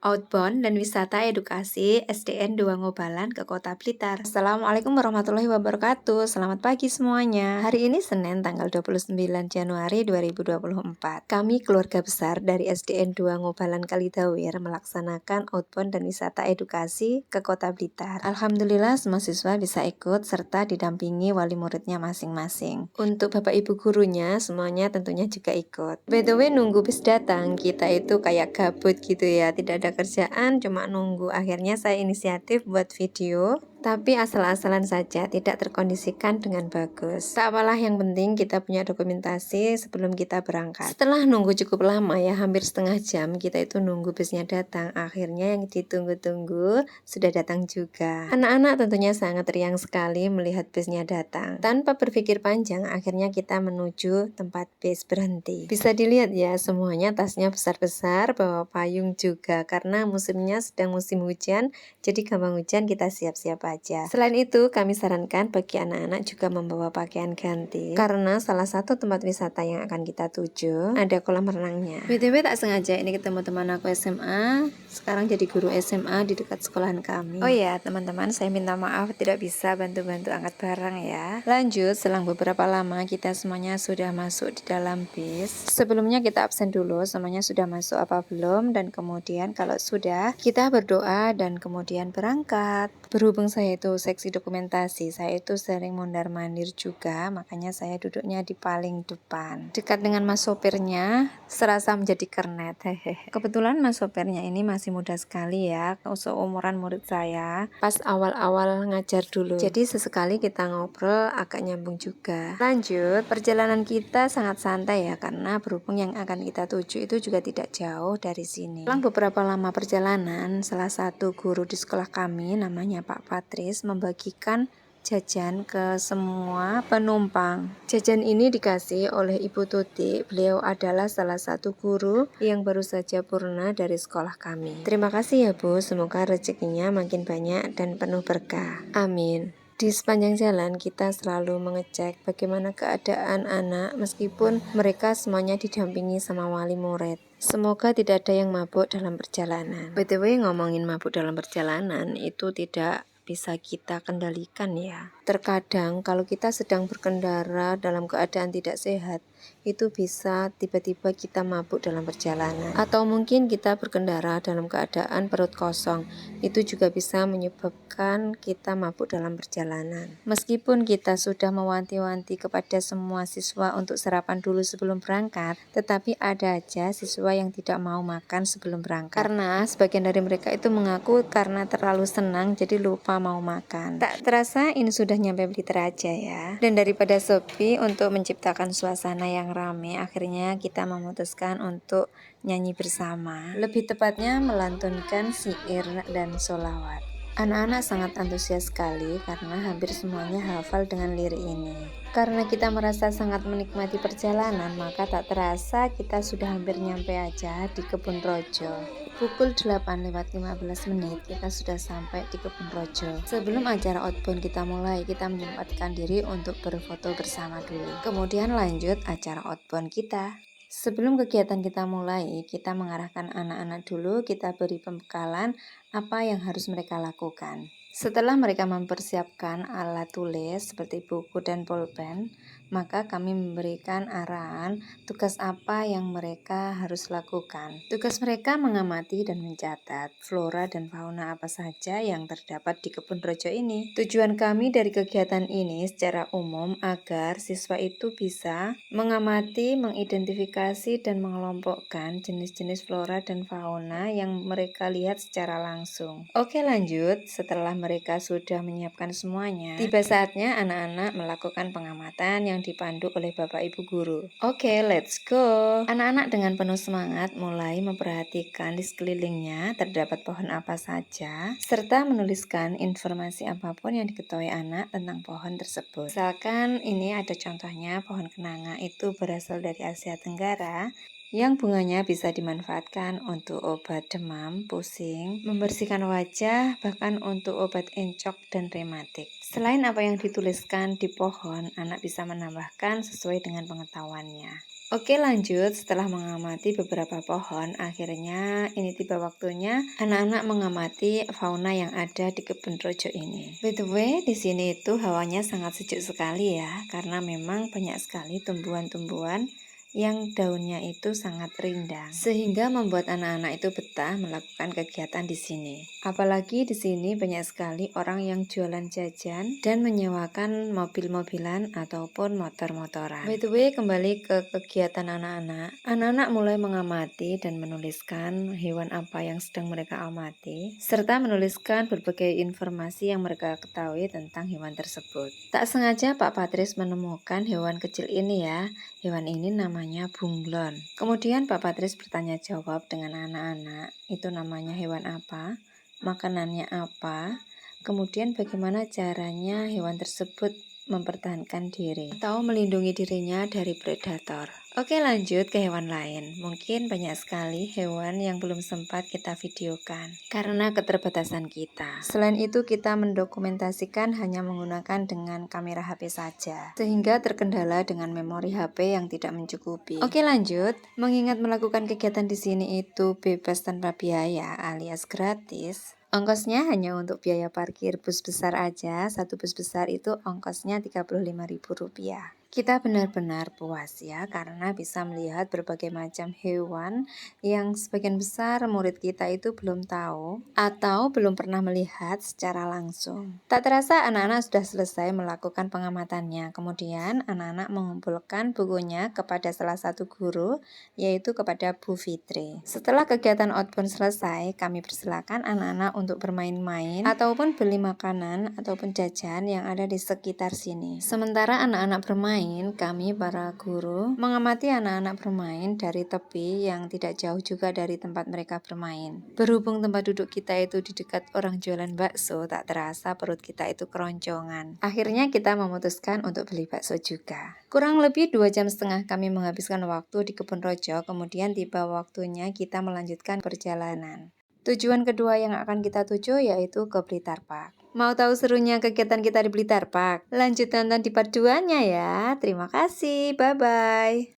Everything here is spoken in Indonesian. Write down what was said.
Outbound dan Wisata Edukasi SDN 2 Ngobalan ke Kota Blitar. Assalamualaikum warahmatullahi wabarakatuh. Selamat pagi semuanya. Hari ini Senin tanggal 29 Januari 2024. Kami keluarga besar dari SDN 2 Ngobalan Kalidawir melaksanakan outbound dan wisata edukasi ke Kota Blitar. Alhamdulillah semua siswa bisa ikut serta didampingi wali muridnya masing-masing. Untuk Bapak Ibu gurunya semuanya tentunya juga ikut. By the way, nunggu bis datang kita itu kayak gabut gitu ya, tidak ada kerjaan, cuma nunggu. Akhirnya saya inisiatif buat video, tapi asal-asalan saja, tidak terkondisikan dengan bagus. Tak apalah, yang penting kita punya dokumentasi sebelum kita berangkat. Setelah nunggu cukup lama ya, hampir setengah jam kita itu nunggu busnya datang. Akhirnya yang ditunggu-tunggu sudah datang juga. Anak-anak tentunya sangat riang sekali melihat busnya datang. Tanpa berpikir panjang, akhirnya kita menuju tempat bis berhenti. Bisa dilihat ya, semuanya tasnya besar-besar, bawa payung juga karena musimnya sedang musim hujan, jadi gampang hujan, kita siap-siap aja. Selain itu, kami sarankan bagi anak-anak juga membawa pakaian ganti karena salah satu tempat wisata yang akan kita tuju ada kolam renangnya. BTW tak sengaja ini ketemu teman aku SMA, sekarang jadi guru SMA di dekat sekolahan kami. Oh ya teman-teman, saya minta maaf tidak bisa bantu-bantu angkat barang ya. Lanjut, selang beberapa lama kita semuanya sudah masuk di dalam bis. Sebelumnya kita absen dulu, semuanya sudah masuk apa belum, dan kemudian kalau sudah, kita berdoa dan kemudian berangkat. Berhubung saya itu seksi dokumentasi, saya itu sering mondar-mandir juga, makanya saya duduknya di paling depan. Dekat dengan mas sopirnya, serasa menjadi kernet. Kebetulan mas sopirnya ini masih muda sekali ya, seumuran murid saya, pas awal-awal ngajar dulu. Jadi sesekali kita ngobrol agak nyambung juga. Lanjut, perjalanan kita sangat santai ya, karena berhubung yang akan kita tuju itu juga tidak jauh dari sini. Selang beberapa lama perjalanan, salah satu guru di sekolah kami namanya Pak Patris membagikan jajan ke semua penumpang. Jajan ini dikasih oleh Ibu Tuti. Beliau adalah salah satu guru yang baru saja purna dari sekolah kami. Terima kasih ya Bu, semoga rezekinya makin banyak dan penuh berkah. Amin. Di sepanjang jalan kita selalu mengecek bagaimana keadaan anak meskipun mereka semuanya didampingi sama wali murid. Semoga tidak ada yang mabuk dalam perjalanan. BTW, ngomongin mabuk dalam perjalanan itu tidak bisa kita kendalikan ya. Terkadang kalau kita sedang berkendara dalam keadaan tidak sehat, itu bisa tiba-tiba kita mabuk dalam perjalanan. Atau mungkin kita berkendara dalam keadaan perut kosong, itu juga bisa menyebabkan kita mabuk dalam perjalanan. Meskipun kita sudah mewanti-wanti kepada semua siswa untuk sarapan dulu sebelum berangkat, tetapi ada aja siswa yang tidak mau makan sebelum berangkat. Karena sebagian dari mereka itu mengaku karena terlalu senang jadi lupa mau makan. Tak terasa ini sudah nyampe Blitar aja ya. Dan daripada sepi, untuk menciptakan suasana yang ramai, akhirnya kita memutuskan untuk nyanyi bersama. Lebih tepatnya melantunkan syair dan sholawat. Anak-anak sangat antusias sekali karena hampir semuanya hafal dengan lirik ini. Karena kita merasa sangat menikmati perjalanan, maka tak terasa kita sudah hampir nyampe aja di Kebun Rojo. Pukul 8:15 kita sudah sampai di Kebun Rojo. Sebelum acara outbound kita mulai, kita menyempatkan diri untuk berfoto bersama dulu. Kemudian lanjut acara outbound kita. Sebelum kegiatan kita mulai, kita mengarahkan anak-anak dulu, kita beri pembekalan apa yang harus mereka lakukan. Setelah mereka mempersiapkan alat tulis seperti buku dan pulpen, maka kami memberikan arahan tugas apa yang mereka harus lakukan. Tugas mereka mengamati dan mencatat flora dan fauna apa saja yang terdapat di Kebun Rojo ini. Tujuan kami dari kegiatan ini secara umum agar siswa itu bisa mengamati, mengidentifikasi, dan mengelompokkan jenis-jenis flora dan fauna yang mereka lihat secara langsung. Oke, lanjut. Setelah mereka sudah menyiapkan semuanya, tiba saatnya anak-anak melakukan pengamatan yang dipandu oleh Bapak Ibu Guru. Oke, let's go. Anak-anak dengan penuh semangat mulai memperhatikan di sekelilingnya terdapat pohon apa saja, serta menuliskan informasi apapun yang diketahui anak tentang pohon tersebut. Misalkan ini ada contohnya, pohon kenanga itu berasal dari Asia Tenggara, yang bunganya bisa dimanfaatkan untuk obat demam, pusing, membersihkan wajah, bahkan untuk obat encok dan rematik. Selain apa yang dituliskan di pohon, anak bisa menambahkan sesuai dengan pengetahuannya. Oke lanjut, setelah mengamati beberapa pohon, akhirnya ini tiba waktunya anak-anak mengamati fauna yang ada di kebun rojo ini. By the way, di sini itu hawanya sangat sejuk sekali ya, karena memang banyak sekali tumbuhan-tumbuhan yang daunnya itu sangat rindang, sehingga membuat anak-anak itu betah melakukan kegiatan di sini. Apalagi di sini banyak sekali orang yang jualan jajan dan menyewakan mobil-mobilan ataupun motor-motoran. By the way, kembali ke kegiatan anak-anak. Anak-anak mulai mengamati dan menuliskan hewan apa yang sedang mereka amati, serta menuliskan berbagai informasi yang mereka ketahui tentang hewan tersebut. Tak sengaja Pak Patris menemukan hewan kecil ini ya. Hewan ini namanya bunglon. Kemudian Pak Patris bertanya jawab dengan anak-anak, itu namanya hewan apa, makanannya apa, kemudian bagaimana caranya hewan tersebut mempertahankan diri atau melindungi dirinya dari predator. Oke lanjut ke hewan lain. Mungkin banyak sekali hewan yang belum sempat kita videokan karena keterbatasan kita. Selain itu kita mendokumentasikan hanya menggunakan dengan kamera HP saja, sehingga terkendala dengan memori HP yang tidak mencukupi. Oke lanjut, mengingat melakukan kegiatan di sini itu bebas tanpa biaya alias gratis. Ongkosnya hanya untuk biaya parkir bus besar aja, satu bus besar itu ongkosnya Rp35.000. Kita benar-benar puas ya, karena bisa melihat berbagai macam hewan yang sebagian besar murid kita itu belum tahu atau belum pernah melihat secara langsung. Tak terasa anak-anak sudah selesai melakukan pengamatannya, kemudian anak-anak mengumpulkan bukunya kepada salah satu guru, yaitu kepada Bu Fitri. Setelah kegiatan outbound selesai, kami persilakan anak-anak untuk bermain-main ataupun beli makanan ataupun jajan yang ada di sekitar sini. Sementara anak-anak bermain, kami para guru mengamati anak-anak bermain dari tepi yang tidak jauh juga dari tempat mereka bermain. Berhubung tempat duduk kita itu di dekat orang jualan bakso, tak terasa perut kita itu keroncongan. Akhirnya kita memutuskan untuk beli bakso juga. Kurang lebih 2,5 jam kami menghabiskan waktu di kebun rojo, kemudian tiba waktunya kita melanjutkan perjalanan. Tujuan kedua yang akan kita tuju yaitu ke Blitar Park. Mau tahu serunya kegiatan kita di Blitar Park? Lanjut nonton di part 2-nya ya. Terima kasih, bye-bye.